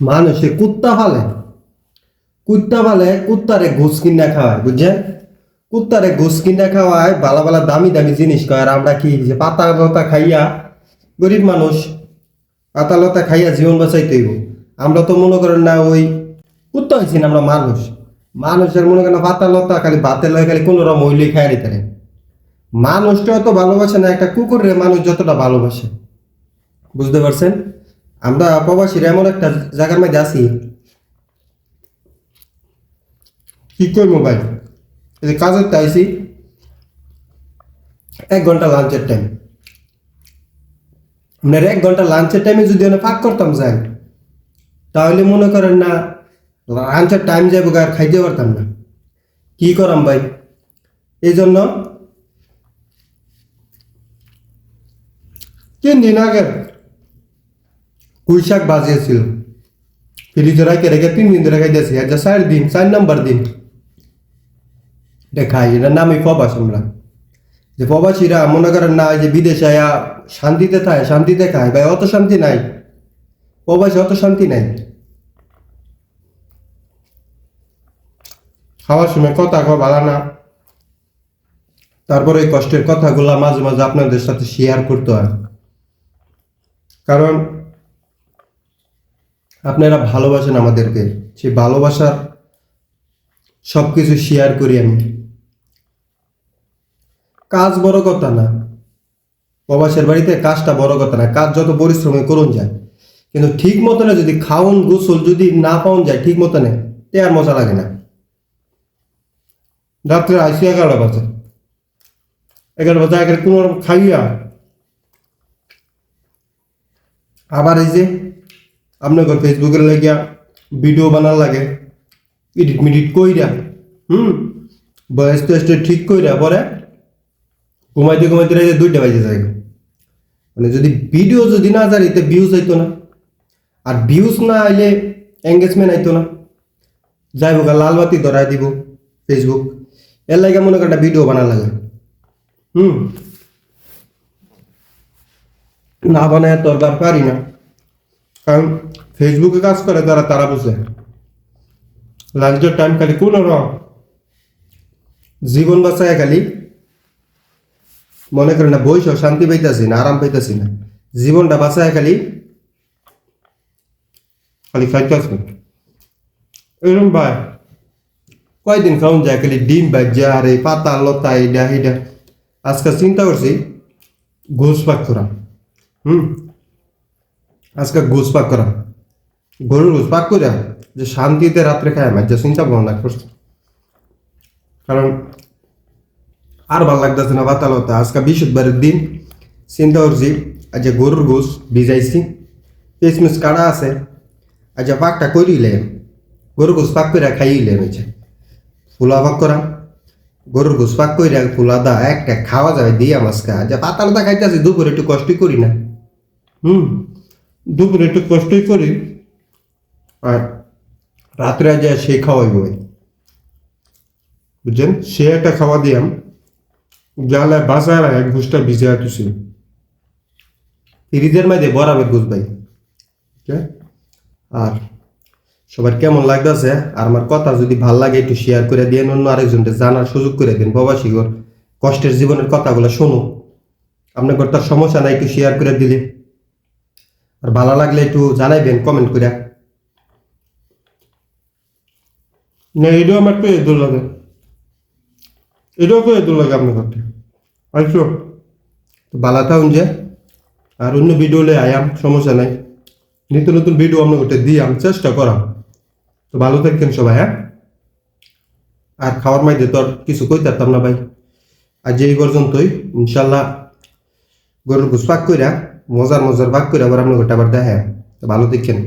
মানুষে কুত্তা ফালে কুত্তারে ঘুষ কিনা খাওয়ায় বুঝছেন। কুত্তারে ঘুষ কিনা খাওয়ায় ভালো ভালো দামি দামি জিনিস খায়। আর আমরা কি যে পাতা লতা খাইয়া গরিব মানুষ পাতা লতা খাইয়া জীবন বাঁচাইতে হইব। আমরা তো মনে করেন না ওই কুত্তা হয়েছি না, আমরা মানুষ। মানুষের মনে করেন পাতা লতা খালি ভাতে লয় খালি কোনো রকম মইলি খায় নিতে পারে। মানুষটা অত ভালোবাসে না একটা কুকুরের মানুষ যতটা ভালোবাসে, বুঝতে পারছেন। আমরা প্রবাসীরা এমন একটা জায়গার মধ্যে আছি, কি করবো ভাই। এই যে কাজের আইসি 1 ঘন্টা লাঞ্চের টাইম, আপনার 1 ঘন্টা লাঞ্চের টাইমে যদি আমি ফাঁক করতাম যাই, তাহলে মনে করেন না লাঞ্চের টাইম যাবো আর খাইতে পারতাম না। কি করাম ভাই, এই জন্য 3 দিন আগে পুঁই শাক বাজিয়েছিল, ফ্রিজে রেখে রেখে 3 দিন ধরে খাইতেছি। আজ 4 দিন, 4 নম্বর দিন এটা খাই। এটার নামই প্রবাস। আমরা যে প্রবাসীরা মনে করেন না যে বিদেশে আয়া শান্তিতে থাকে, শান্তিতে খায় ভাই, অত শান্তি নাই প্রবাসে, অত শান্তি নাই। খাওয়ার সময় কথা কওয়া ভালো না, তারপরে এই কষ্টের কথাগুলা মাঝে মাঝে আপনাদের সাথে শেয়ার করতে হয়, কারণ আপনারা ভালোবাসেন আমাদেরকে। সেই ভালোবাসার সব কিছু শেয়ার করি আমি। কাজ বড় কথা না, প্রবাসের বাড়িতে কাজটা বড় কথা না, কাজ যত পরিশ্রমী করুন যায়, কিন্তু ঠিক মতনে যদি খাওন গোসল যদি না পাওয়া যায় ঠিক মতনে, তে আর মজা লাগে না। রাত্রে আইসি 11 বাজে, 11 বাজে আগে কোনো রকম খাইয়া আবার এই যে আপনাকে ফেসবুকের লাগিয়া ভিডিও বানার লাগে, এডিট মিডিট কইরা বয়স তো ঠিক কইরা পরে ঘুমাইতে ঘুমাইতে রাইতে 2টা বাজে যায়। মানে যদি ভিডিও যদি না জানি তো ভিউজ আইতো না, আর ভিউজ না আইলে এঙ্গেজমেন্ট আইতো না। যাইব গা লাল বাতি ধরাই দিব ফেসবুক, এর লাগে মনে করেন একটা ভিডিও বানার লাগে। না বানায় তোর বার পারি না, কারণ ফেসবুকে কাজ করে তারা, তারা বুঝে লাঞ্চের টাইম খালি কোন জীবন বাঁচায় খালি মনে করেন না বইস শান্তি পাইতেছি না, আরাম পাইতেছি না, জীবনটা বাঁচায় খালি খালি খাইতেছি। এরকম ভাই কয়দিন খাওয়ান যায় খালি ডিম ভাজ্যা আর এই পাতা লতা এইটা এইটা। আজকে চিন্তা করছি ঘুষ পাক করা, আজকে ঘুষ পাক করা, গরুর ঘুষ পাক করে যে শান্তিতে রাত্রে খায় আমার যে চিন্তা ভাবনা করছি। কারণ আর ভাল লাগতেছে না পাতা লতা। আজকে বৃহস্পতিবারের দিন চিন্তা করছি আজ গরুর ঘুষ ভিজাইছি, কিসমিস কাটা আছে, আজ পাকটা করিলে গরুর ঘুষ পাক করে খাইলে হয়েছে। ফুলা পাক করা গরুর ঘুষ পাক করে ফুলা দা একটা খাওয়া যাবে দিয়া মাছকা। যে পাতা লতা খাইতেছি দুপুরে একটু কষ্টই করি না, দুপুরে একটু কষ্টই করি, আর রাত্রে যায় সে খাওয়াইব ভাই, বুঝছেন। সে একটা খাওয়া দিয়াম জালে বাসায় এক ঘুষটা ভিজে আসছিল ফ্রিজের মাঝে বরাবর ঘুষ ভাই। আর সবার কেমন লাগতেছে, আর আমার কথা যদি ভাল লাগে একটু শেয়ার করে দিন, অন্য আরেকজনকে জানার সুযোগ করে দিন। প্রবাসীগর কষ্টের জীবনের কথাগুলো শোনো, আপনার তার সমস্যা নাই, একটু শেয়ার করে দিলে। আর ভালো লাগলে একটু জানাইবেন কমেন্ট করে। না এটাও আমার তো এদুর লাগে, এটাও তো এদুর লাগে আপনার করতে আইসো তো ভালো থাকুন যে। আর অন্য ভিডিও লে আয়াম, সমস্যা নাই, নিত্য নতুন ভিডিও আপনার করতে দিয়ে আমি চেষ্টা করাম। তো ভালো থাকেন সবাই, হ্যাঁ। আর খাওয়ার মাঝে তো আর কিছু কই থাকতাম না ভাই, আজ এই পর্যন্তই। ইনশাল্লাহ গরুর ঘুষ পাক কইরা মজার মজার পাক কইরা আবার আপনার ঘরটা আবার দেখে। তো ভালো দেখেন।